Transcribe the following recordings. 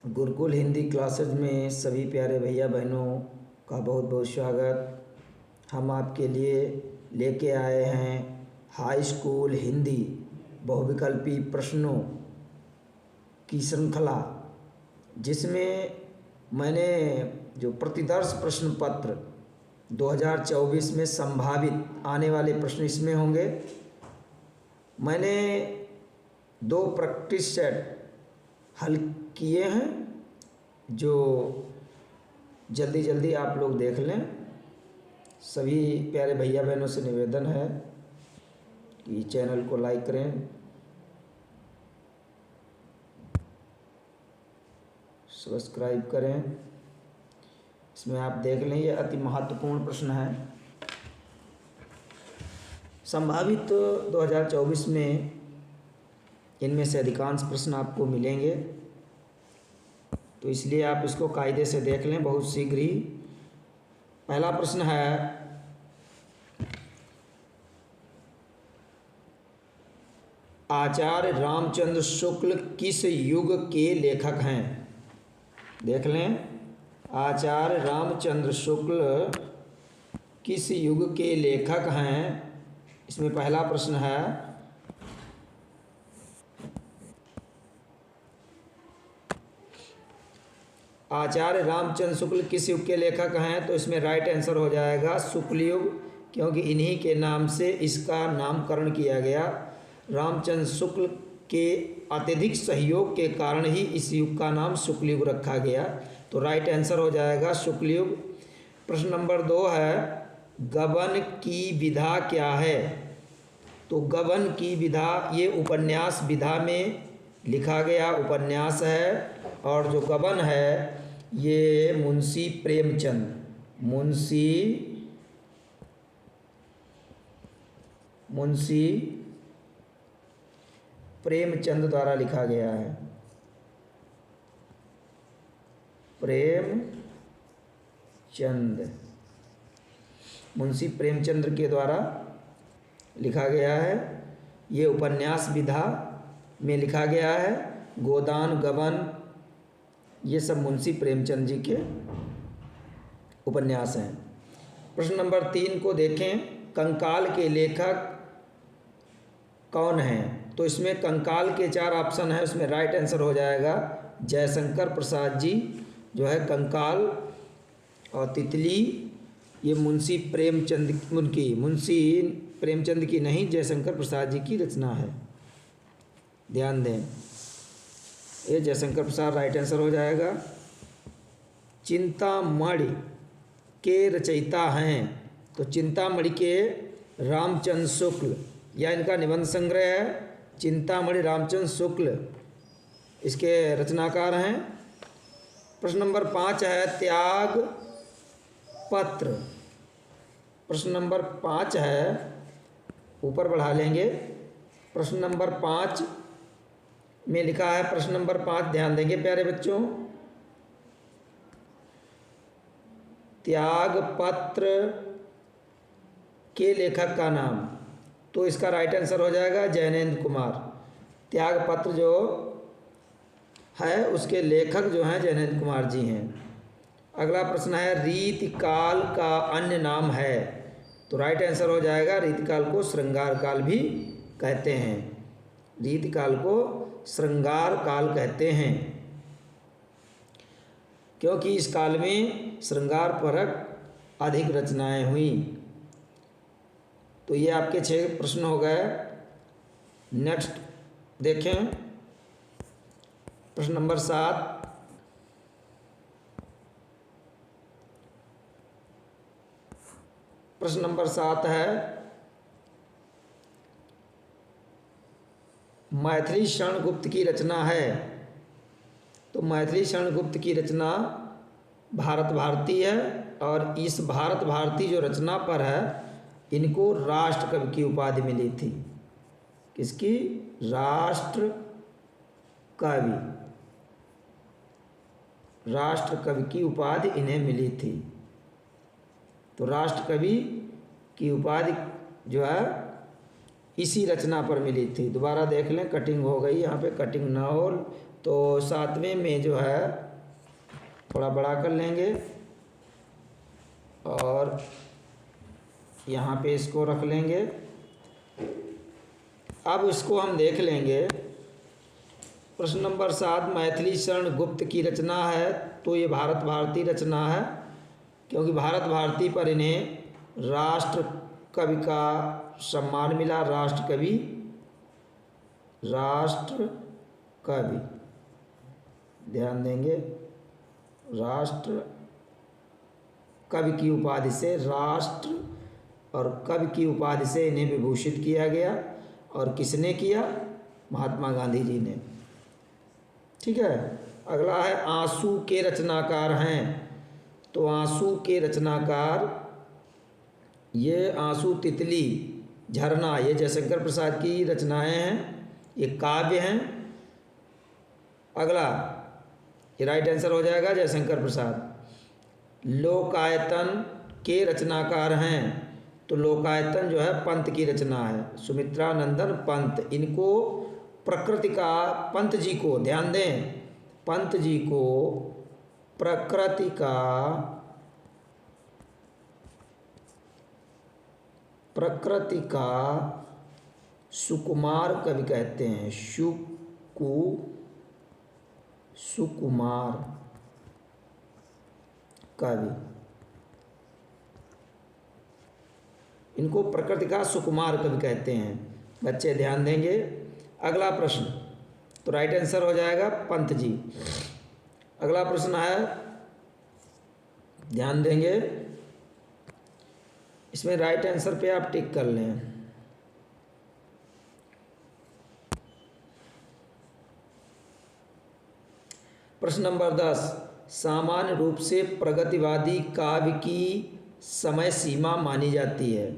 Gurukul Hindi classes में सभी प्यारे भैया बहनों का बहुत बहुत स्वागत। हम आपके लिए लेके आए हैं हाई स्कूल हिंदी बहुविकल्पी प्रश्नों की श्रृंखला, जिसमें मैंने जो प्रतिदर्श प्रश्न पत्र 2024 में संभावित आने वाले प्रश्न इसमें होंगे। मैंने 2 प्रैक्टिस सेट हल किए हैं, जो जल्दी जल्दी आप लोग देख लें। सभी प्यारे भैया बहनों से निवेदन है कि चैनल को लाइक करें, सब्सक्राइब करें। इसमें आप देख लें, ये अति महत्वपूर्ण प्रश्न है। संभावित 2024 में इनमें से अधिकांश प्रश्न आपको मिलेंगे, तो इसलिए आप इसको कायदे से देख लें बहुत शीघ्र ही। पहला प्रश्न है, आचार्य रामचंद्र शुक्ल किस युग के लेखक हैं? देख लें, आचार्य रामचंद्र शुक्ल किस युग के लेखक हैं? इसमें पहला प्रश्न है। आचार्य रामचंद्र शुक्ल किस युग के लेखक हैं? तो इसमें राइट आंसर हो जाएगा शुक्ल युग, क्योंकि इन्हीं के नाम से इसका नामकरण किया गया। रामचंद्र शुक्ल के अत्यधिक सहयोग के कारण ही इस युग का नाम शुक्ल युग रखा गया, तो राइट आंसर हो जाएगा शुक्ल युग। प्रश्न नंबर 2 है, गबन की विधा क्या है? तो गबन की विधा ये उपन्यास विधा में लिखा गया उपन्यास है, और जो गबन है ये मुंशी प्रेमचंद द्वारा लिखा गया है। मुंशी प्रेमचंद के द्वारा लिखा गया है। ये उपन्यास विधा में लिखा गया है। गोदान, गबन, ये सब मुंशी प्रेमचंद जी के उपन्यास हैं। प्रश्न नंबर 3 को देखें, कंकाल के लेखक कौन हैं? तो इसमें कंकाल के 4 ऑप्शन है, उसमें राइट आंसर हो जाएगा जयशंकर प्रसाद जी जो है कंकाल, और तितली ये मुंशी प्रेमचंद की नहीं, जयशंकर प्रसाद जी की रचना है। ध्यान दें, ये जयशंकर प्रसाद राइट आंसर हो जाएगा। चिंतामणि के रचयिता हैं? तो चिंतामणि के रामचंद्र शुक्ल, या इनका निबंध संग्रह है चिंतामणि रामचंद्र शुक्ल, इसके रचनाकार हैं। प्रश्न नंबर 5 है, त्याग पत्र। प्रश्न नंबर 5 है, ऊपर बढ़ा लेंगे। प्रश्न नंबर 5 में लिखा है, प्रश्न नंबर 5 ध्यान देंगे प्यारे बच्चों, त्याग पत्र के लेखक का नाम? तो इसका राइट आंसर हो जाएगा जैनेन्द्र कुमार। त्याग पत्र जो है उसके लेखक जो हैं जैनेन्द्र कुमार जी हैं। अगला प्रश्न है, रीतिकाल का अन्य नाम है? तो राइट आंसर हो जाएगा, रीतिकाल को श्रृंगार काल भी कहते हैं। रीतिकाल को श्रृंगार काल कहते हैं, क्योंकि इस काल में श्रृंगार परक अधिक रचनाएं हुई। तो ये आपके 6 प्रश्न हो गए। नेक्स्ट देखें, प्रश्न नंबर 7, प्रश्न नंबर 7 है, मैथिली शरण गुप्त की रचना है? तो मैथिली शरण गुप्त की रचना भारत भारती है, और इस भारत भारती जो रचना पर है इनको राष्ट्र कवि की उपाधि मिली थी। किसकी? राष्ट्र कवि की उपाधि इन्हें मिली थी। तो राष्ट्र कवि की उपाधि जो है इसी रचना पर मिली थी। दोबारा देख लें, कटिंग हो गई यहाँ पे, कटिंग ना हो, तो 7वें में जो है थोड़ा बड़ा कर लेंगे और यहाँ पे इसको रख लेंगे। अब इसको हम देख लेंगे। प्रश्न नंबर 7 मैथिली शरण गुप्त की रचना है, तो ये भारत भारती रचना है, क्योंकि भारत भारती पर इन्हें राष्ट्र कवि का सम्मान मिला। राष्ट्र कवि ध्यान देंगे, राष्ट्र कवि की उपाधि से, राष्ट्र और कवि की उपाधि से इन्हें विभूषित किया गया। और किसने किया? महात्मा गांधी जी ने। ठीक है। अगला है आंसू के रचनाकार हैं, तो आंसू के रचनाकार ये आंसू, तितली, झरना, ये जयशंकर प्रसाद की रचनाएं हैं, ये काव्य हैं। अगला ये राइट आंसर हो जाएगा जयशंकर प्रसाद। लोकायतन के रचनाकार हैं, तो लोकायतन जो है पंत की रचना है, सुमित्रा नंदन पंत। इनको प्रकृति का, पंत जी को ध्यान दें, पंत जी को प्रकृति का सुकुमार कवि कहते हैं। सुकुमार कवि, इनको प्रकृति का सुकुमार कवि कहते हैं। बच्चे ध्यान देंगे। अगला प्रश्न, तो राइट आंसर हो जाएगा पंत जी। अगला प्रश्न है, ध्यान देंगे, इसमें राइट आंसर पे आप टिक कर लें। प्रश्न नंबर 10 सामान्य रूप से प्रगतिवादी काव्य की समय सीमा मानी जाती है।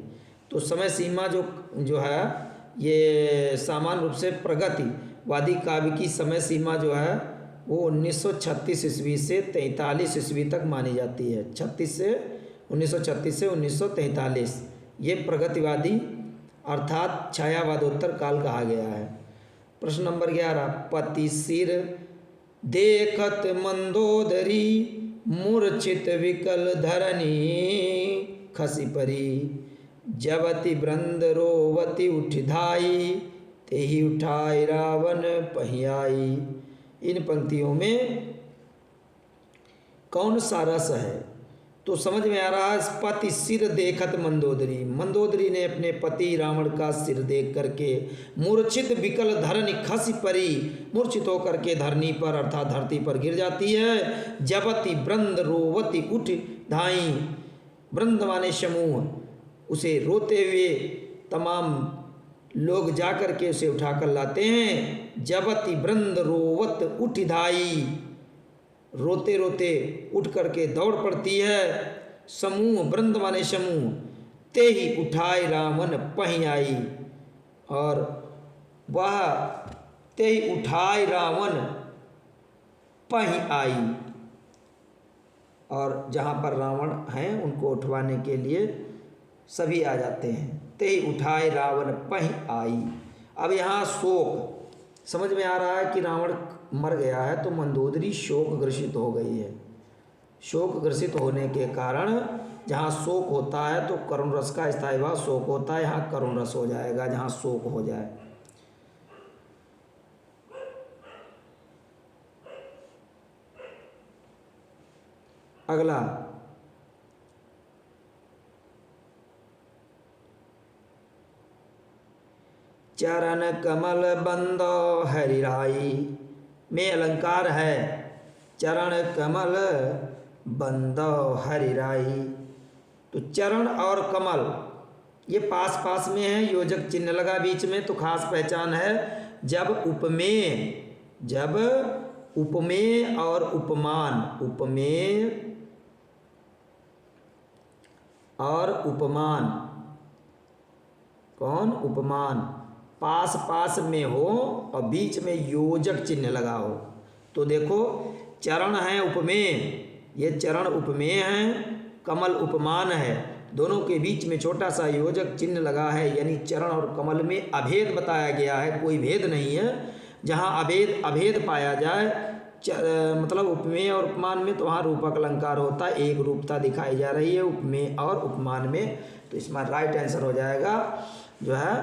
तो समय सीमा जो है, ये सामान्य रूप से प्रगतिवादी काव्य की समय सीमा जो है वो 1936 ईस्वी से 43 ईस्वी तक मानी जाती है। 1936 से 1943 ये प्रगतिवादी अर्थात छायावादोत्तर काल कहा गया है। प्रश्न नंबर 11 पति सिर देखत मंदोदरी, मूर्छित विकल धरनी खसी परी, जबति वृंद रोवती उठ धाई, तेहि उठाई रावण पहियाई। इन पंक्तियों में कौन सा रस है? तो समझ में आ रहा है, पति सिर देखत मंदोदरी, मंदोदरी ने अपने पति रावण का सिर देख करके, मूर्छित विकल धरनी खसी परी, मूर्छित होकर के धरनी पर अर्थात धरती पर गिर जाती है। जबति वृंद रोवती उठ धाई, वृंद माने समूह, उसे रोते हुए तमाम लोग जाकर के उसे उठाकर लाते हैं। जबति वृंद रोवत उठ धाई, रोते रोते उठ करके दौड़ पड़ती है। समूह, वृंद माने समूह, ते ही उठाए रावण पही आई, और वह ते ही उठाए रावण पही आई, और जहाँ पर रावण हैं उनको उठवाने के लिए सभी आ जाते हैं। ते ही उठाए रावण पही आई। अब यहाँ शोक समझ में आ रहा है कि रावण मर गया है, तो मंदोदरी शोक ग्रसित हो गई है। शोक ग्रसित होने के कारण जहाँ शोक होता है तो करुण रस का स्थायी भाव शोक होता है, यहाँ करुण रस हो जाएगा जहाँ शोक हो जाए। अगला चरण कमल बंदो हरिराई में अलंकार है। चरण कमल बंदो हरिराई, तो चरण और कमल ये पास पास में है, योजक चिन्ह लगा बीच में, तो खास पहचान है। जब उपमेय और उपमान, उपमेय और उपमान, कौन? उपमान पास पास में हो और बीच में योजक चिन्ह लगा हो। तो देखो चरण है उपमेय, ये चरण उपमेय हैं, कमल उपमान है, दोनों के बीच में छोटा सा योजक चिन्ह लगा है, यानी चरण और कमल में अभेद बताया गया है, कोई भेद नहीं है। जहाँ अभेद अभेद पाया जाए, मतलब उपमेय और उपमान में, तो वहाँ रूपक अलंकार होता है। एक रूपता दिखाई जा रही है उपमेय और उपमान में, तो इसमें राइट आंसर हो जाएगा जो है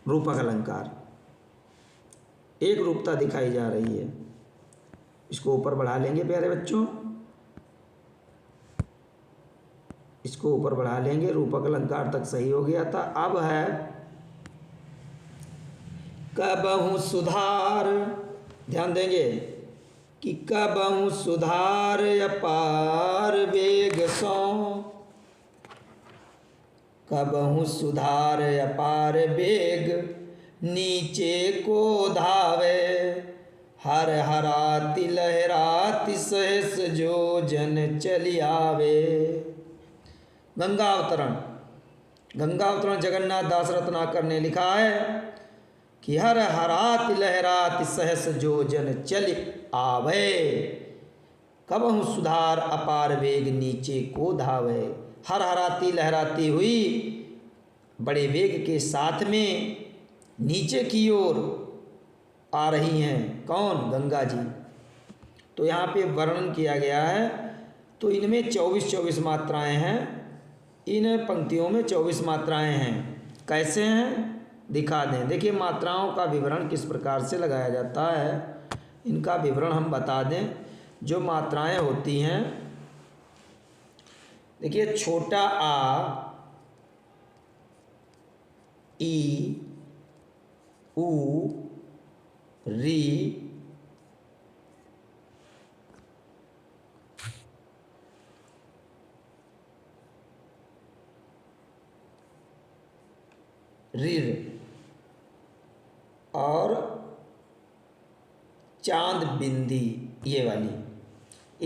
रूपक अलंकार। एक रूपता दिखाई जा रही है। इसको ऊपर बढ़ा लेंगे प्यारे बच्चों, इसको ऊपर बढ़ा लेंगे। रूपक अलंकार तक सही हो गया था। अब है कबहु सुधार। ध्यान देंगे कि कबहु सुधार अपार वेग सो, कबहु सुधार अपार वेग नीचे को धावे, हर हराति लहराति सहस जो जन चली आवे। गंगा अवतरण, गंगा अवतरण जगन्नाथ दास रत्नाकर ने लिखा है कि हर हराति लहराति सहस जो जन चल आवे, कबहु सुधार अपार वेग नीचे को धावे। हर हराती लहराती हुई बड़े वेग के साथ में नीचे की ओर आ रही हैं। कौन? गंगा जी। तो यहाँ पे वर्णन किया गया है। तो इनमें 24 मात्राएं हैं। इन पंक्तियों में 24 मात्राएं हैं। कैसे हैं दिखा दें। देखिए मात्राओं का विवरण किस प्रकार से लगाया जाता है, इनका विवरण हम बता दें। जो मात्राएं होती हैं, देखिए छोटा आ, ई, ऊ, री, ऋ और चांद बिंदी, ये वाली,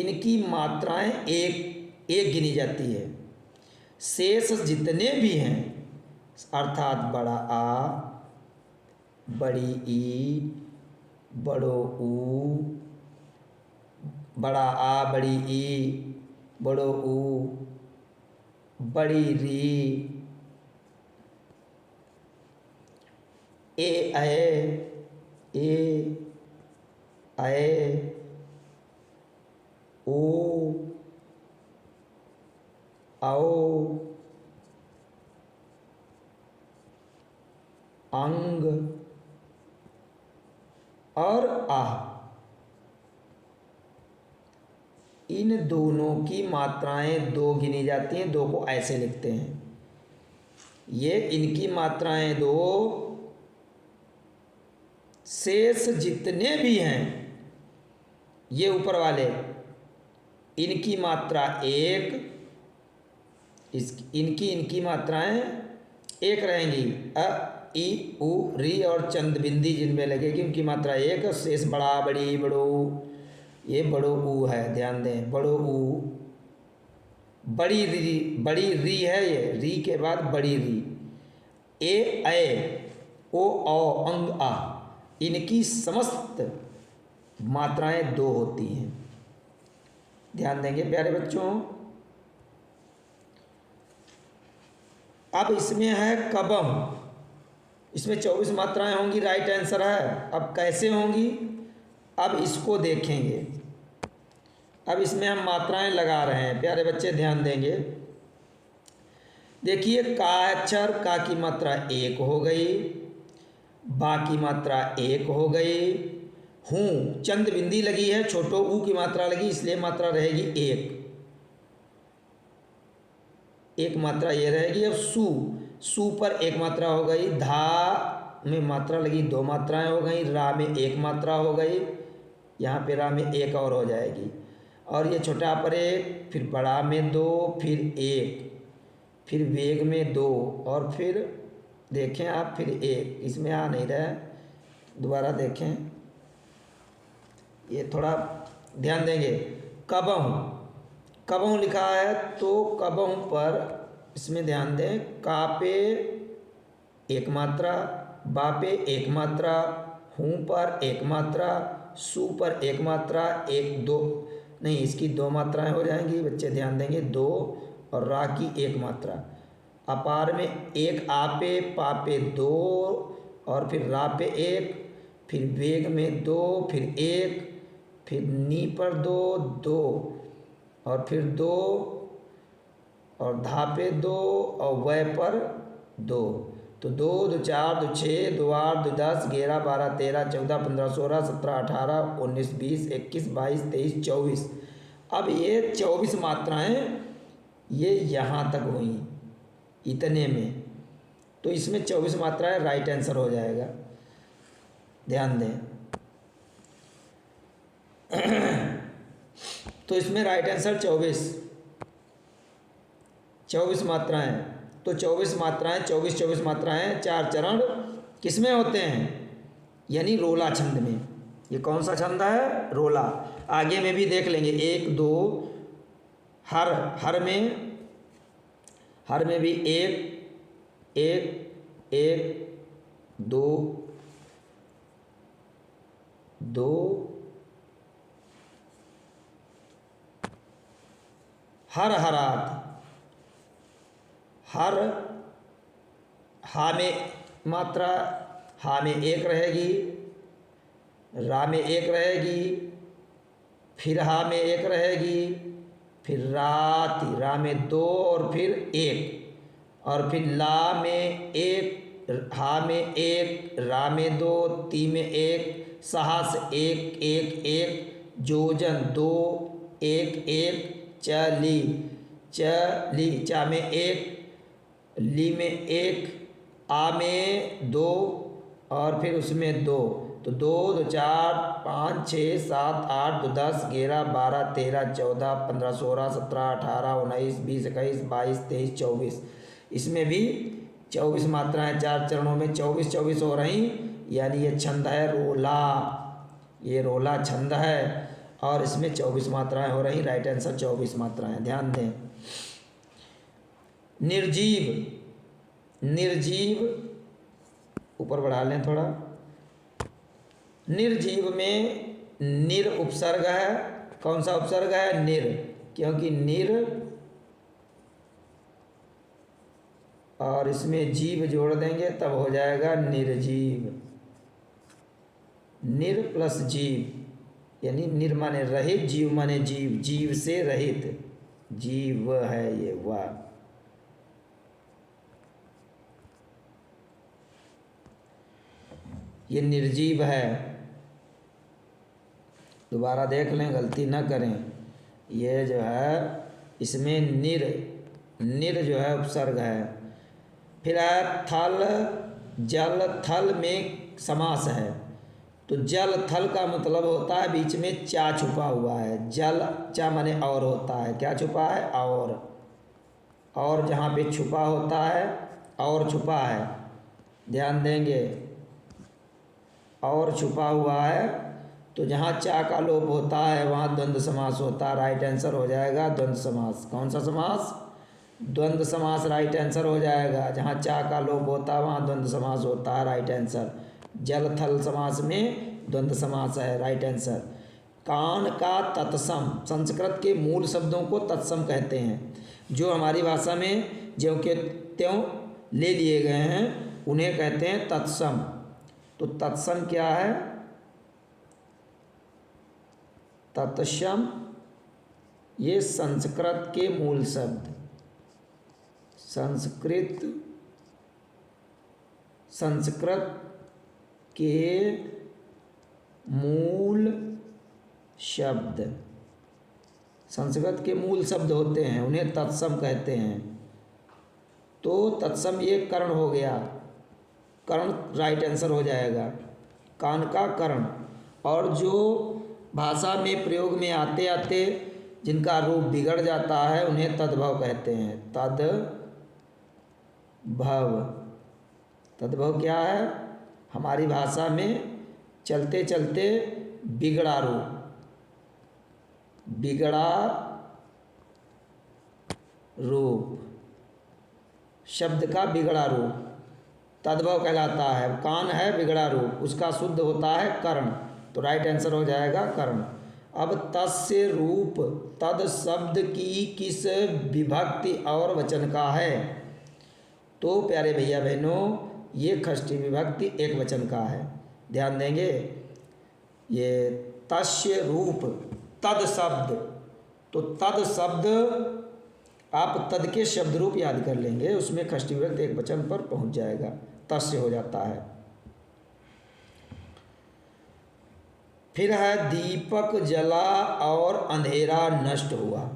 इनकी मात्राएं एक एक गिनी जाती है। शेष जितने भी हैं अर्थात बड़ा आ, बड़ी ई, बड़ो ऊ, बड़ा आ, बड़ी ई, बड़ो ऊ, बड़ी री, ए, ओ, आओ, अंग और आह, इन दोनों की मात्राएं दो गिनी जाती हैं। दो को ऐसे लिखते हैं, ये इनकी मात्राएं दो। शेष जितने भी हैं ये ऊपर वाले, इनकी मात्रा एक, इनकी मात्राएं एक रहेंगी। अ, ई, उ, री और चंद बिंदी जिनमें लगेगी उनकी मात्रा एक। शेष बड़ा, बड़ी, बड़ो, ये बड़ो ऊ है, ध्यान दें, बड़ो ऊ, बड़ी री है, ये री के बाद बड़ी री, ए, ओ, अंग आ, इनकी समस्त मात्राएं दो होती हैं। ध्यान देंगे प्यारे बच्चों। अब इसमें है कबम, इसमें 24 मात्राएं होंगी, राइट आंसर है। अब कैसे होंगी, अब इसको देखेंगे। अब इसमें हम मात्राएं लगा रहे हैं, प्यारे बच्चे ध्यान देंगे। देखिए का अक्षर, का की मात्रा एक हो गई, बा की मात्रा एक हो गई, हूँ चंद बिंदी लगी है, छोटो ऊ की मात्रा लगी, इसलिए मात्रा रहेगी एक मात्रा ये रहेगी। अब सू पर एक मात्रा हो गई, धा में मात्रा लगी, दो मात्राएं हो गई, रा में एक मात्रा हो गई, यहाँ पे रा में एक और हो जाएगी। और ये छोटा पर एक, फिर बड़ा में दो, फिर एक, फिर वेग में दो, और फिर देखें आप फिर एक, इसमें आ नहीं रहा है, दोबारा देखें, ये थोड़ा ध्यान देंगे। कबहू लिखा है, तो कबहू पर इसमें ध्यान दें। का पे एक मात्रा, बा पे एक मात्रा, हूँ पर एक मात्रा, सू पर एक मात्रा, एक दो नहीं, इसकी दो मात्राएं हो जाएंगी बच्चे, ध्यान देंगे, दो, और रा की एक मात्रा। अपार में एक, आ पे, पा पे दो, और फिर रा पे एक, फिर वेग में 2, फिर 1, फिर नी पर 2, 2 और फिर 2 और धा पे 2 और वय पर 2। तो 2 2 4 2 6 2 8 2 10 11 12 13 14 15 16 17 18 19 20 21 22 23 24। अब ये 24 मात्राएं ये यहाँ तक हुई इतने में, तो इसमें 24 मात्राएं राइट आंसर हो जाएगा। ध्यान दें। तो इसमें राइट आंसर 24 मात्राएं। तो 24 मात्राएं 24 मात्राएं 4 चरण किसमें होते हैं, यानी रोला छंद में। ये कौन सा छंद है, रोला। आगे में भी देख लेंगे 1 2 हर में भी 1 1 1 2 2 हरात। हा में मात्रा, हा में 1 रहेगी, रा में 1 रहेगी, फिर हा में 1 रहेगी, फिर रा में 2 और फिर 1 और फिर ला में 1, हा में 1, रा में 2, ती में 1, सहा से 1 1 1, जोजन 2 1 1, चली चा में 1, ली में 1, आ में 2 और फिर उसमें 2। तो 2 2 4 5 6 7 8 2 10 11 12 13 14 15 16 17 18 19 20 21 22 23 24। इसमें भी 24 मात्राएं 4 चरणों में 24 हो रही, यानी ये छंद है रोला। ये रोला छंद है और इसमें 24 मात्राएं हो रही। राइट आंसर 24 मात्राएं। ध्यान दें। निर्जीव ऊपर बढ़ा लें थोड़ा। निर्जीव में निर उपसर्ग है। कौन सा उपसर्ग है, निर, क्योंकि निर और इसमें जीव जोड़ देंगे तब हो जाएगा निर्जीव। निर प्लस जीव, यानी निर माने रहित, जीव माने जीव, जीव से रहित, जीव है ये वाह। ये निर्जीव है। दोबारा देख लें, गलती न करें। ये जो है इसमें निर जो है उपसर्ग है। फिर है थल जल, थल में समास है। तो जल थल का मतलब होता है बीच में चा छुपा हुआ है। जल चा माने और होता है, क्या छुपा है, और जहाँ पे छुपा होता है और छुपा है, ध्यान देंगे, और छुपा हुआ है। तो जहाँ चा का लोप होता है वहाँ द्वंद्व समास होता है। राइट आंसर हो जाएगा द्वंद्व समास। कौन सा समास, द्वंद्व समास राइट आंसर हो जाएगा। जहाँ चा का लोप होता है वहाँ द्वंद्व समास होता है। Right answer. जल थल समास में द्वंद्व समास है। Right answer. कान का तत्सम, संस्कृत के मूल शब्दों को तत्सम कहते हैं। जो हमारी भाषा में ज्यों के त्यों ले लिए गए हैं उन्हें कहते हैं तत्सम। तो तत्सम क्या है, तत्सम ये संस्कृत के मूल शब्द, संस्कृत के मूल शब्द, संस्कृत के मूल शब्द होते हैं उन्हें तत्सम कहते हैं। तो तत्सम ये कर्ण हो गया, कर्ण राइट आंसर हो जाएगा। कान का कर्ण। और जो भाषा में प्रयोग में आते आते जिनका रूप बिगड़ जाता है उन्हें तद्भव कहते हैं। तद्भव क्या है, हमारी भाषा में चलते चलते बिगड़ा रूप, शब्द का बिगड़ा रूप तद्भव कहलाता है। कान है बिगड़ा रूप, उसका शुद्ध होता है कर्ण। तो राइट आंसर हो जाएगा कर्ण। अब तस्य रूप तद शब्द की किस विभक्ति और वचन का है। तो प्यारे भैया बहनों ये षष्ठी विभक्ति एक वचन का है। ध्यान देंगे। ये तस्य रूप तद शब्द, तो तद शब्द आप तद के शब्द रूप याद कर लेंगे, उसमें षष्ठी विभक्ति एक वचन पर पहुंच जाएगा, तस्य हो जाता है। फिर है दीपक जला और अंधेरा नष्ट हुआ।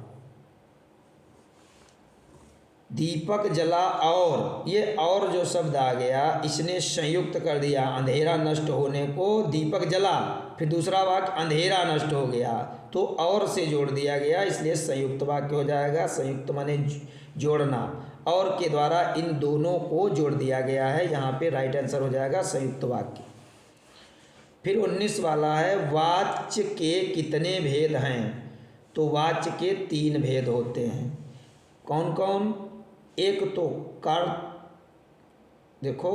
दीपक जला और, ये और जो शब्द आ गया इसने संयुक्त कर दिया अंधेरा नष्ट होने को, दीपक जला, फिर दूसरा वाक्य अंधेरा नष्ट हो गया, तो और से जोड़ दिया गया, इसलिए संयुक्त वाक्य हो जाएगा। संयुक्त माने जोड़ना, और के द्वारा इन दोनों को जोड़ दिया गया है, यहाँ पे राइट आंसर हो जाएगा संयुक्त वाक्य। फिर 19 वाला है वाच्य के कितने भेद हैं, तो वाच्य के 3 भेद होते हैं। कौन कौन? एक तो कर, देखो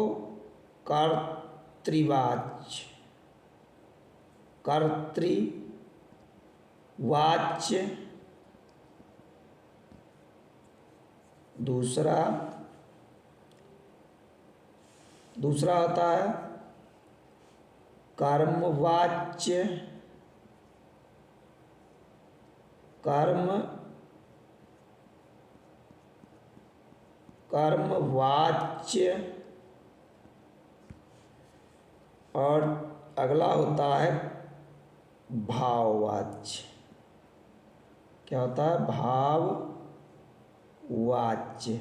कर्तृवाच्य, कर्तृवाच्य, दूसरा होता है कर्मवाच्य, कर्मवाच्य, और अगला होता है भाववाच्य। क्या होता है? भाववाच्य।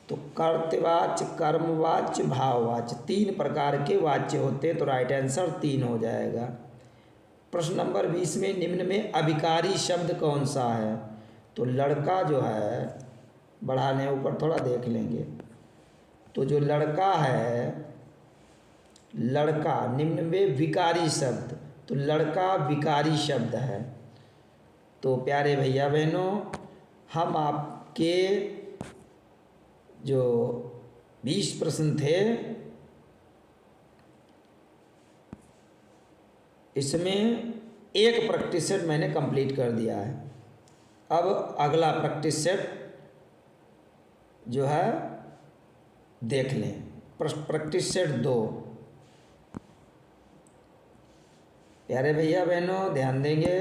तो कर्तवाच्य, कर्मवाच्य, भाववाच्य, 3 प्रकार के वाच्य होते हैं, तो राइट आंसर 3 हो जाएगा। प्रश्न नंबर 20 में निम्न में अभिकारी शब्द कौन सा है, तो लड़का जो है, बढ़ाने ऊपर थोड़ा देख लेंगे, तो जो लड़का है, लड़का निम्न में विकारी शब्द, तो लड़का विकारी शब्द है। तो प्यारे भैया बहनों, हम आपके जो 20 प्रश्न थे, इसमें एक प्रैक्टिस सेट मैंने कंप्लीट कर दिया है। अब अगला प्रैक्टिस सेट जो है देख लें, प्रैक्टिस सेट 2। प्यारे भैया बहनों ध्यान देंगे।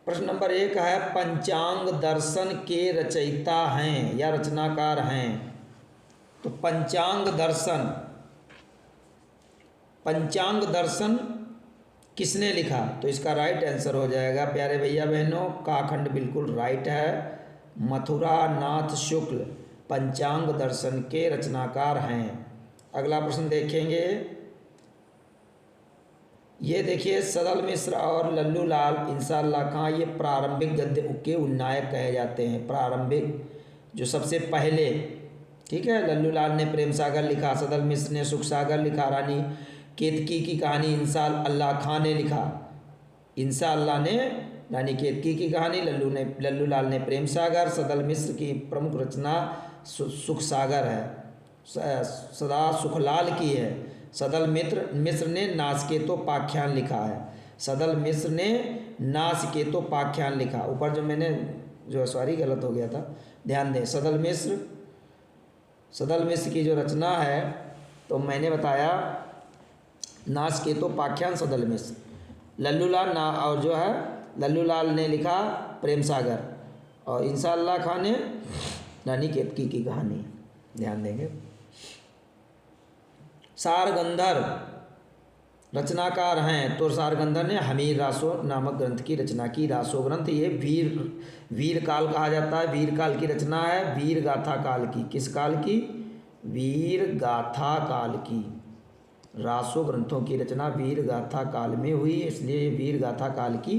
प्रश्न नंबर 1 है पंचांग दर्शन के रचयिता हैं या रचनाकार हैं, तो पंचांग दर्शन किसने लिखा, तो इसका राइट आंसर हो जाएगा प्यारे भैया बहनों, का खंड बिल्कुल राइट है, मथुरा नाथ शुक्ल पंचांग दर्शन के रचनाकार हैं। अगला प्रश्न देखेंगे, ये देखिए सदल मिश्र और लल्लू लाल इंशाअल्लाह खां, ये प्रारंभिक गद्य के उन्नायक कहे जाते हैं। प्रारंभिक जो सबसे पहले, ठीक है, लल्लू लाल ने प्रेम सागर लिखा, सदल मिश्र ने सुख सागर लिखा, रानी केतकी की कहानी इंशाअल्लाह खां ने लिखा, इंशाअल्लाह ने रानी केतकी की कहानी, लल्लू लाल ने प्रेम सागर, सदल मिश्र की प्रमुख रचना सुख सागर है, सदा सुखलाल की है, सदल मिश्र ने नासकेतोपाख्यान लिखा है, सदल मिश्र ने नासकेतोपाख्यान लिखा। ऊपर जो मैंने जो सॉरी गलत हो गया था, ध्यान दें, सदल मिश्र की जो रचना है, तो मैंने बताया नासकेतोपाख्यान सदल मिश्र, और जो है लल्लू लाल ने लिखा प्रेम सागर, और इंशाअल्लाह खां ने रानी केतकी की कहानी। ध्यान देंगे। सारगंधर रचनाकार हैं, तो सारगंधर ने हमीर रासो नामक ग्रंथ की रचना की। रासो ग्रंथ ये वीर काल कहा जाता है, वीर काल की रचना है, वीर गाथा काल की। किस काल की? वीर गाथा काल की। रासो ग्रंथों की रचना वीर गाथा काल में हुई, इसलिए वीर गाथा काल की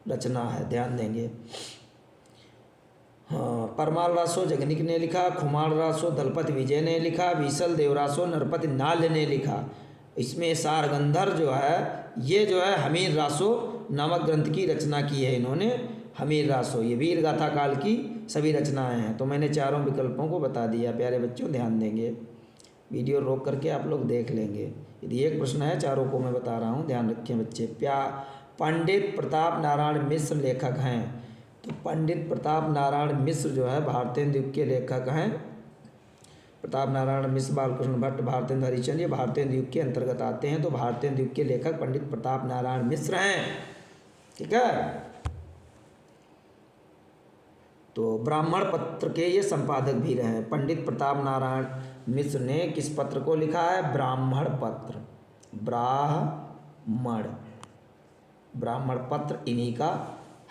रचना है, ध्यान देंगे। हाँ, परमाल रासो जगनिक ने लिखा, खुमार रासो दलपति विजय ने लिखा, बीसल देवरासो नरपति नाल्य ने लिखा। इसमें सारगंधर जो है, ये जो है हमीर रासो नामक ग्रंथ की रचना की है इन्होंने, हमीर रासो, ये वीर गाथा काल की सभी रचनाएं हैं। तो मैंने चारों विकल्पों को बता दिया प्यारे बच्चों, ध्यान देंगे। वीडियो रोक करके आप लोग देख लेंगे। यदि एक प्रश्न है, चारों को मैं बता रहा हूँ, ध्यान रखें बच्चे। पंडित प्रताप नारायण मिश्र लेखक हैं। तो पंडित प्रताप नारायण मिश्र जो है भारतेंदु युग के लेखक हैं। प्रताप नारायण मिश्र, बालकृष्ण भट्ट, भारतेंदु हरिश्चंद्र, ये भारतेंदु युग के अंतर्गत आते हैं। तो भारतेंदु युग के लेखक पंडित प्रताप नारायण मिश्र हैं। ठीक है। तो ब्राह्मण पत्र के ये संपादक भी रहे हैं। पंडित प्रताप नारायण मिश्र ने किस पत्र को लिखा है? ब्राह्मण पत्र। ब्राह्मण पत्र इन्हीं का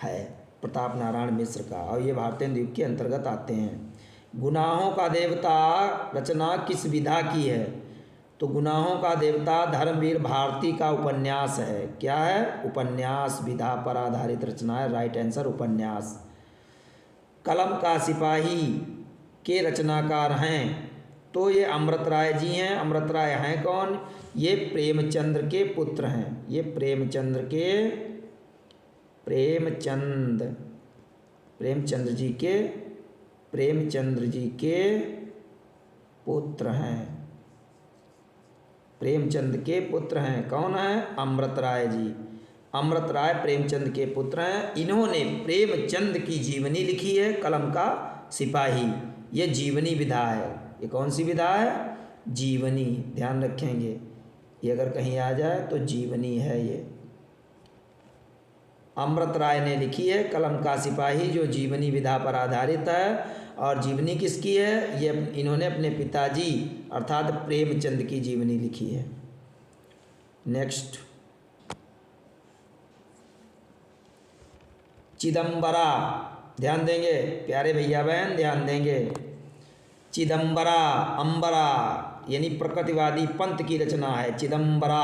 है, प्रताप नारायण मिश्र का, और ये भारतेंदु युग के अंतर्गत आते हैं। गुनाहों का देवता रचना किस विधा की है? तो गुनाहों का देवता धर्मवीर भारती का उपन्यास है। क्या है? उपन्यास, विधा पर आधारित रचना है। राइट आंसर उपन्यास। कलम का सिपाही के रचनाकार हैं। तो ये अमृत राय जी हैं। अमृत राय हैं कौन? ये प्रेमचंद्र के पुत्र हैं। ये प्रेमचंद्र जी के पुत्र हैं। प्रेमचंद के पुत्र हैं। कौन है? अमृत राय जी। अमृत राय प्रेमचंद के पुत्र हैं। इन्होंने प्रेमचंद की जीवनी लिखी है, कलम का सिपाही। ये जीवनी विधा है। ये कौन सी विधा है? जीवनी। ध्यान रखेंगे, ये अगर कहीं आ जाए तो जीवनी है ये। अमृत राय ने लिखी है कलम का सिपाही, जो जीवनी विधा पर आधारित है। और जीवनी किसकी है? ये इन्होंने अपने पिताजी अर्थात प्रेमचंद की जीवनी लिखी है। नेक्स्ट, चिदंबरा। ध्यान देंगे प्यारे भैया बहन, ध्यान देंगे। चिदंबरा, अंबरा यानी प्रकृतिवादी पंथ की रचना है चिदंबरा।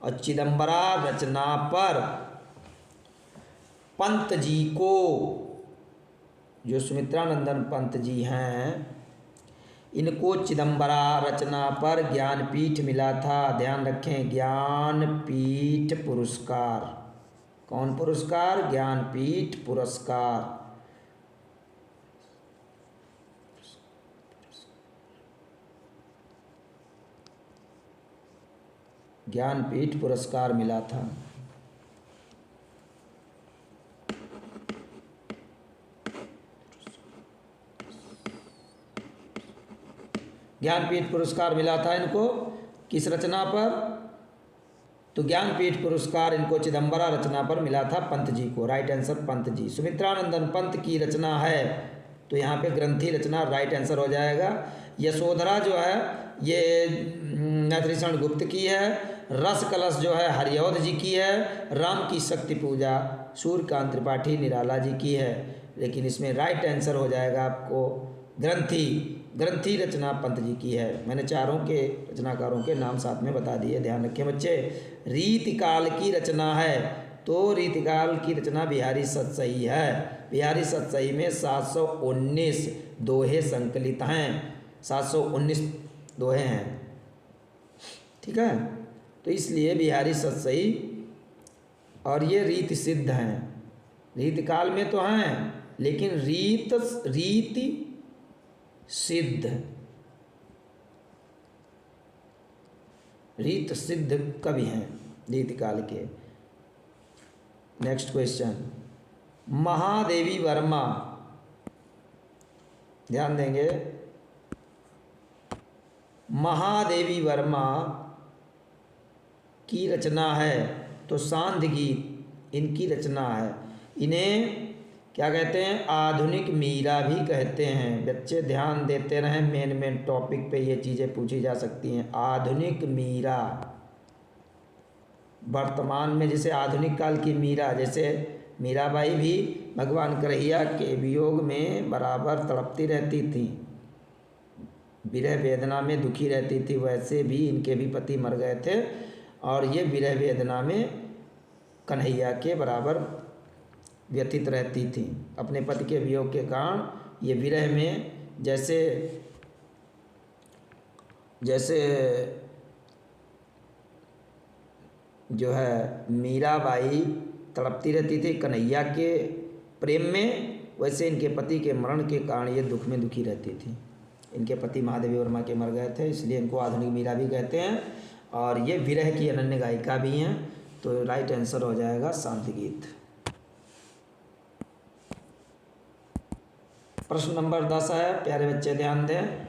और चिदंबरा रचना पर पंत जी को, जो सुमित्रानंदन पंत जी हैं, इनको चिदंबरा रचना पर ज्ञानपीठ मिला था। ध्यान रखें, ज्ञानपीठ पुरस्कार। कौन पुरस्कार? ज्ञानपीठ पुरस्कार। ज्ञानपीठ पुरस्कार मिला था। ज्ञानपीठ पुरस्कार मिला था इनको किस रचना पर? तो ज्ञानपीठ पुरस्कार इनको चिदंबरा रचना पर मिला था पंत जी को। Right answer Pant ji. सुमित्रानंदन पंत की रचना है, तो यहाँ पे ग्रंथि रचना राइट आंसर हो जाएगा। यशोधरा जो है ये नैतृषण गुप्त की है। रस कलश जो है हरिऔध जी की है। राम की शक्ति पूजा सूर्यकांत त्रिपाठी निराला जी की है। लेकिन इसमें राइट आंसर हो जाएगा आपको ग्रंथि। ग्रंथि रचना पंत जी की है। मैंने चारों के रचनाकारों के नाम साथ में बता दिए, ध्यान रखें बच्चे। रीतिकाल की रचना है, तो रीतिकाल की रचना बिहारी सतसई है। बिहारी सतसई में 719 दोहे संकलित हैं। 719 दोहे हैं। ठीक है, तो इसलिए बिहारी सतसई, और ये रीति सिद्ध हैं। रीतिकाल में तो हैं, लेकिन रीति सिद्ध कवि हैं रीतिकाल के। Next question, Mahadevi Verma. ध्यान देंगे, महादेवी वर्मा की रचना है, तो सांध्य गीत इनकी रचना है। इन्हें क्या कहते हैं? आधुनिक मीरा भी कहते हैं। बच्चे ध्यान देते रहें, मेन टॉपिक पे ये चीज़ें पूछी जा सकती हैं। आधुनिक मीरा, वर्तमान में जैसे आधुनिक काल की मीरा, जैसे मीराबाई भी भगवान कन्हैया के वियोग में बराबर तड़पती रहती थी, विरह वेदना में दुखी रहती थी, वैसे भी इनके भी पति मर गए थे, और ये विरह वेदना में कन्हैया के बराबर व्यथित रहती थी। अपने पति के वियोग के कारण ये विरह में जैसे जो है मीराबाई तड़पती रहती थी कन्हैया के प्रेम में, वैसे इनके पति के मरण के कारण ये दुख में दुखी रहती थी। इनके पति महादेवी वर्मा के मर गए थे, इसलिए इनको आधुनिक मीरा भी कहते हैं। और ये विरह की अनन्य गायिका भी हैं। तो राइट आंसर हो जाएगा शांति गीत। प्रश्न नंबर 10 है, प्यारे बच्चे ध्यान दें।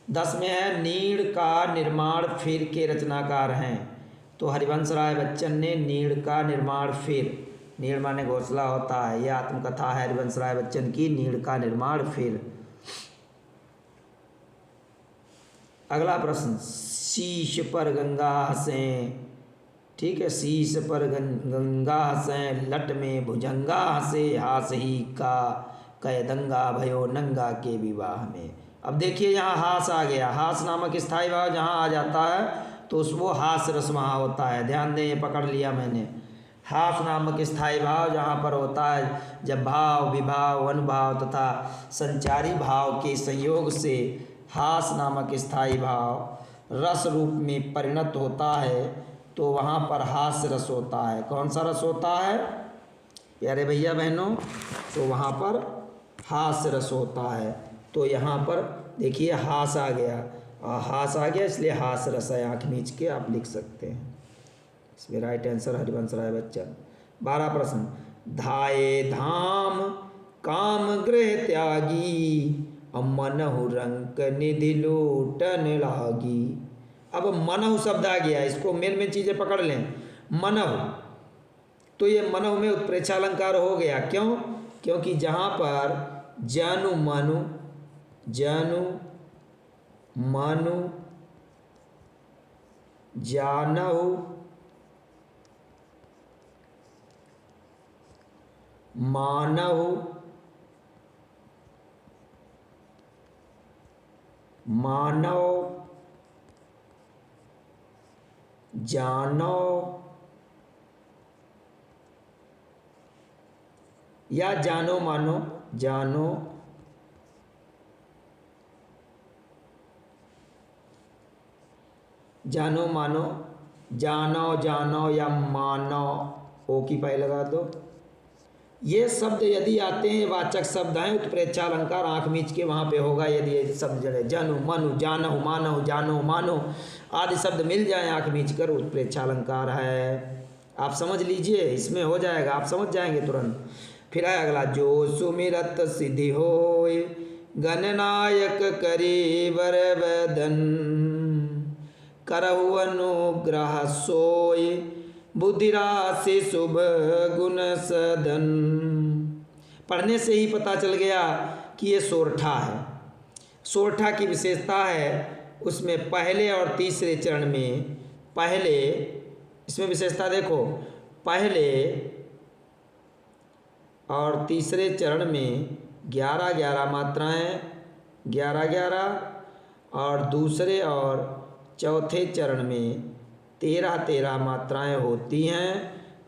10 में है, नीड़ का निर्माण फिर के रचनाकार हैं। तो हरिवंश राय बच्चन ने नीड़ का निर्माण फिर, नीड़ माने घोंसला होता है, यह आत्मकथा है हरिवंश राय बच्चन की, नीड़ का निर्माण फिर। अगला प्रश्न, शीश पर गंगा हंसें, ठीक है, शीश पर गंगा हंसें, लट में भुजंगा हंसे, हास ही का कैदंगा भयो नंगा के विवाह में। अब देखिए यहाँ हास आ गया, हास नामक स्थायी भाव जहाँ आ जाता है तो वो हास रस वहाँ होता है। ध्यान दें, ये पकड़ लिया मैंने। हास नामक स्थायी भाव जहाँ पर होता है, जब भाव, विभाव, अनुभाव तथा संचारी भाव के संयोग से हास नामक स्थायी भाव रस रूप में परिणत होता है, तो वहाँ पर हास रस होता है। कौन सा रस होता है प्यारे भैया बहनों? तो वहाँ पर हास रस होता है। तो यहाँ पर देखिए हास आ गया, हास आ गया, इसलिए हास रस है, आँख मीच के आप लिख सकते हैं। इसमें राइट आंसर हरिवंश राय बच्चन। 12 प्रश्न, धाये धाम काम गृह त्यागी, मनहु रंक निधि लूटन लागी। अब मनहु शब्द आ गया, इसको मेन चीज़ें पकड़ लें। मनहु, तो ये मनहु में उत्प्रेक्षा अलंकार हो गया। क्यों? क्योंकि जहाँ पर जानू मानु, जानू मानु, जानहु, मानहु, मानव, जानो या जानो मानो, जानो, जानो मानो, जानो जानो या मानो, ओ की पाई लगा दो। ये शब्द यदि आते हैं, वाचक शब्द हैं, उत्प्रेक्षा अलंकार आँख मीच के वहाँ पे होगा। यदि ये शब्द जड़े जानू मानु, जानहु मानहु, जानो मानो आदि शब्द मिल जाए आँख मीच कर, उत्प्रेक्षा अलंकार है। आप समझ लीजिए, इसमें हो जाएगा, आप समझ जाएंगे तुरंत। फिर है अगला, जो सुमिरत सिद्धि होय, गणनायक करे वर वदन, करहु अनुग्रह सोय, बुद्धिराशि शुभ गुण सदन। पढ़ने से ही पता चल गया कि ये सोरठा है। सोरठा की विशेषता है, उसमें पहले और तीसरे चरण में, पहले इसमें विशेषता देखो, पहले और तीसरे चरण में 11-11 मात्राएं, 11-11, और दूसरे और चौथे चरण में 13-13 मात्राएं होती हैं।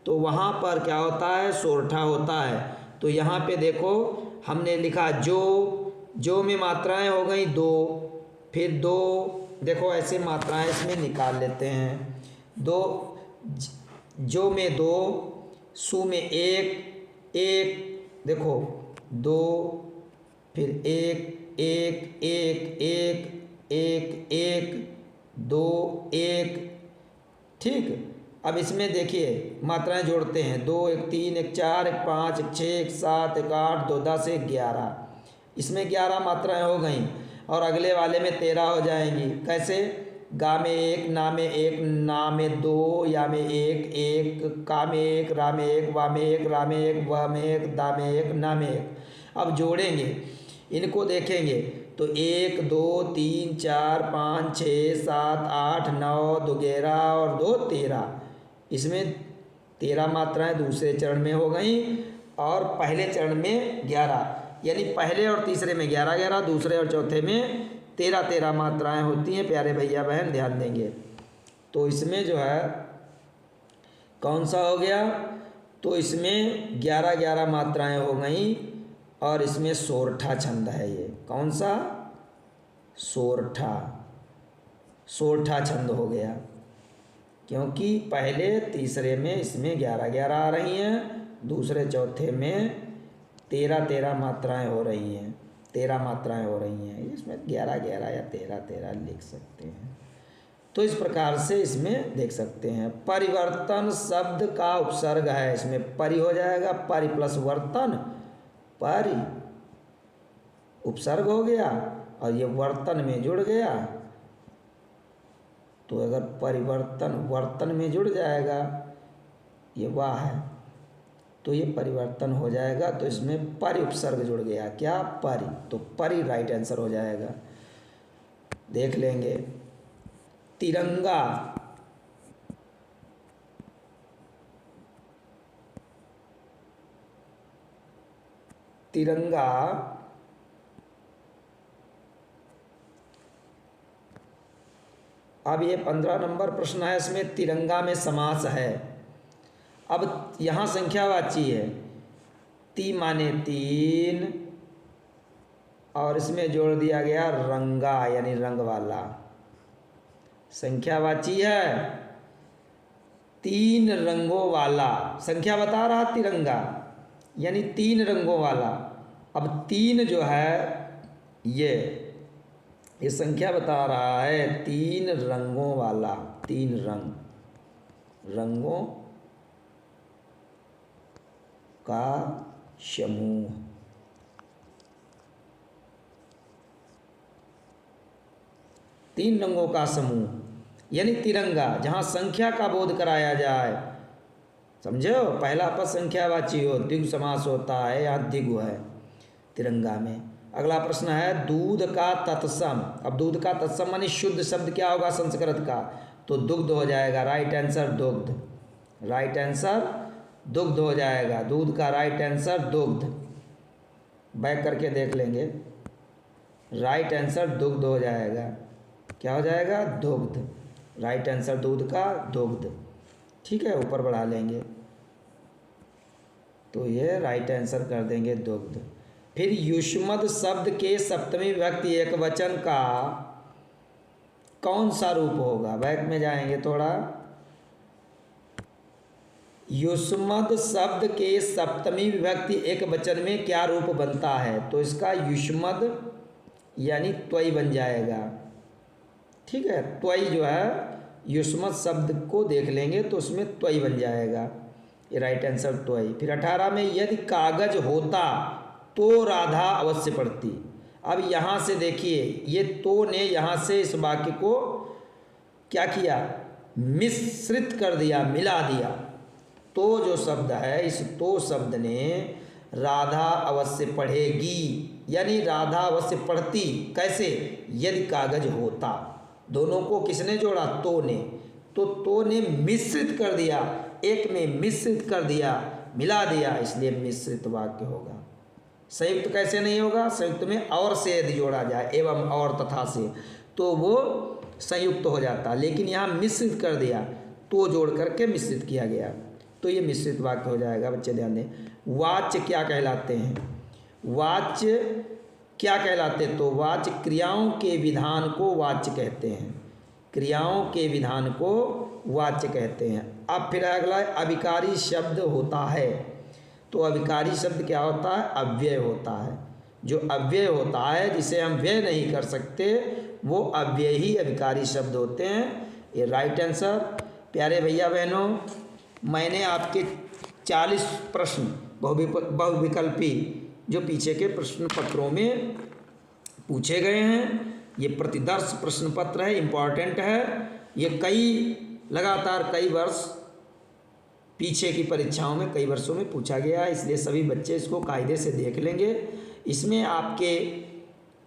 तो वहाँ पर क्या होता है? सोरठा होता है। तो यहाँ पे देखो हमने लिखा जो में मात्राएं हो गई 2, फिर 2, देखो ऐसे मात्राएं इसमें निकाल लेते हैं। 2, जो में 2, सु में 1, 1, देखो 2, फिर 1, 1, 1, 1, 1, 1, 2, 1, ठीक। अब इसमें देखिए मात्राएं जोड़ते हैं, 2, 1, 3, 1, 4, 1, 5, 1, 6, 1, 7, 1, 8, 2, 10, 1, 11। इसमें 11 मात्राएं हो गई और अगले वाले में 13 हो जाएंगी। कैसे? गा में 1, ना में 1, ना में 2, या में 1, 1, का में 1, रा में 1, वा में 1, रा में 1, वा में 1, दा में 1, ना में 1। अब जोड़ेंगे, इनको देखेंगे तो 1, 2, 3, 4, 5, 6, 7, 8, 9, 2 11 और 2 13। इसमें 13 मात्राएं दूसरे चरण में हो गई और पहले चरण में 11, यानी पहले और तीसरे में 11-11, दूसरे और चौथे में 13-13 मात्राएं होती हैं। प्यारे भैया बहन ध्यान देंगे। तो इसमें जो है कौन सा हो गया? तो इसमें 11-11 मात्राएं हो गई और इसमें सोरठा छंद है। ये कौन सा? सोरठा, सोरठा छंद हो गया, क्योंकि पहले तीसरे में इसमें 11-11 आ रही हैं, दूसरे चौथे में 13-13 मात्राएं हो रही हैं। 13 मात्राएं हो रही हैं, इसमें 11 11 या 13 13 लिख सकते हैं। तो इस प्रकार से इसमें देख सकते हैं। परिवर्तन शब्द का उपसर्ग है, इसमें परि हो जाएगा, परि प्लस वर्तन, परि उपसर्ग हो गया और ये वर्तन में जुड़ गया। तो अगर परिवर्तन वर्तन में जुड़ जाएगा, ये वाह है, तो ये परिवर्तन हो जाएगा। तो इसमें परि उपसर्ग जुड़ गया, क्या परि, तो परि राइट आंसर हो जाएगा। देख लेंगे। तिरंगा, तिरंगा अब ये 15 नंबर प्रश्न है, इसमें तिरंगा में समास है। अब यहाँ संख्यावाची है, ती माने 3 और इसमें जोड़ दिया गया रंगा यानी रंग वाला। संख्यावाची है 3 रंगों वाला, संख्या बता रहा तिरंगा यानी 3 रंगों वाला। अब 3 जो है ये संख्या बता रहा है 3 रंगों वाला, 3 रंगों का समूह। तीन रंगों का समूह यानी तिरंगा, जहाँ संख्या का बोध कराया जाए, समझो। पहला पद संख्यावाची हो, द्विगु समास होता है, यहाँ द्विगु है तिरंगा में। अगला प्रश्न है दूध का तत्सम। अब दूध का तत्सम मानी शुद्ध शब्द क्या होगा संस्कृत का, तो दुग्ध हो जाएगा। राइट आंसर दुग्ध, राइट आंसर दुग्ध हो जाएगा। दूध का राइट आंसर दुग्ध, बैक करके देख लेंगे। राइट आंसर दुग्ध हो जाएगा। क्या हो जाएगा, दुग्ध। राइट आंसर दूध का दुग्ध, ठीक है। ऊपर बढ़ा लेंगे तो ये राइट आंसर कर देंगे दुग्ध। फिर युष्मद शब्द के सप्तमी विभक्ति एकवचन का कौन सा रूप होगा, बैक में जाएंगे थोड़ा। युष्मद शब्द के सप्तमी विभक्ति एकवचन में क्या रूप बनता है, तो इसका युष्मद यानी त्वयी बन जाएगा, ठीक है। त्वयी जो है युष्मद शब्द को देख लेंगे तो उसमें त्वयी बन जाएगा, ये राइट आंसर त्वयी। फिर 18 में यदि कागज होता तो राधा अवश्य पढ़ती। अब यहाँ से देखिए, ये तो ने यहाँ से इस वाक्य को क्या किया, मिश्रित कर दिया, मिला दिया। तो जो शब्द है, इस तो शब्द ने राधा अवश्य पढ़ेगी यानी राधा अवश्य पढ़ती। कैसे, यदि कागज होता। दोनों को किसने जोड़ा, तो ने। तो ने मिश्रित कर दिया, एक में मिश्रित कर दिया, मिला दिया, इसलिए मिश्रित वाक्य होगा। संयुक्त कैसे नहीं होगा, संयुक्त में और से यदि जोड़ा जाए, एवं और तथा से, तो वो संयुक्त हो जाता। लेकिन यहाँ मिश्रित कर दिया, तो जोड़ करके मिश्रित किया गया, तो ये मिश्रित वाक्य हो जाएगा। बच्चे ध्यान दें। वाच्य क्या कहलाते हैं, वाच्य क्या कहलाते, तो वाच्य क्रियाओं के विधान को वाच्य कहते हैं, क्रियाओं के विधान को वाच्य कहते हैं। अब फिर अगला अविकारी शब्द होता है, तो अविकारी शब्द क्या होता है, अव्यय होता है। जो अव्यय होता है, जिसे हम व्यय नहीं कर सकते, वो अव्यय ही अविकारी शब्द होते हैं। ये राइट आंसर। प्यारे भैया बहनों, मैंने आपके 40 प्रश्न बहुविकल्पी जो पीछे के प्रश्न पत्रों में पूछे गए हैं, ये प्रतिदर्श प्रश्न पत्र है, इम्पॉर्टेंट है। ये लगातार कई वर्ष पीछे की परीक्षाओं में कई वर्षों में पूछा गया है, इसलिए सभी बच्चे इसको कायदे से देख लेंगे। इसमें आपके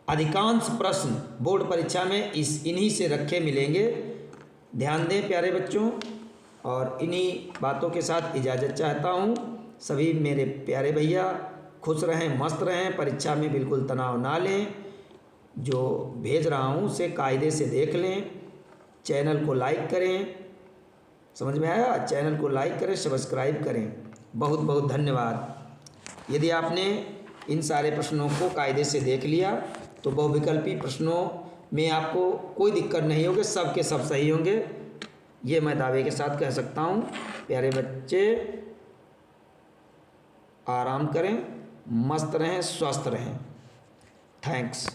अधिकांश प्रश्न बोर्ड परीक्षा में इन्हीं से रखे मिलेंगे। ध्यान दें प्यारे बच्चों, और इन्हीं बातों के साथ इजाज़त चाहता हूँ। सभी मेरे प्यारे भैया खुश रहें, मस्त रहें, परीक्षा में बिल्कुल तनाव ना लें। जो भेज रहा हूँ उसे कायदे से देख लें। चैनल को लाइक करें, समझ में आया, चैनल को लाइक करें, सब्सक्राइब करें। बहुत बहुत धन्यवाद। यदि आपने इन सारे प्रश्नों को कायदे से देख लिया तो बहुविकल्पी प्रश्नों में आपको कोई दिक्कत नहीं होगी, सब के सब सही होंगे, ये मैं दावे के साथ कह सकता हूँ। प्यारे बच्चे आराम करें, मस्त रहें, स्वस्थ रहें। थैंक्स।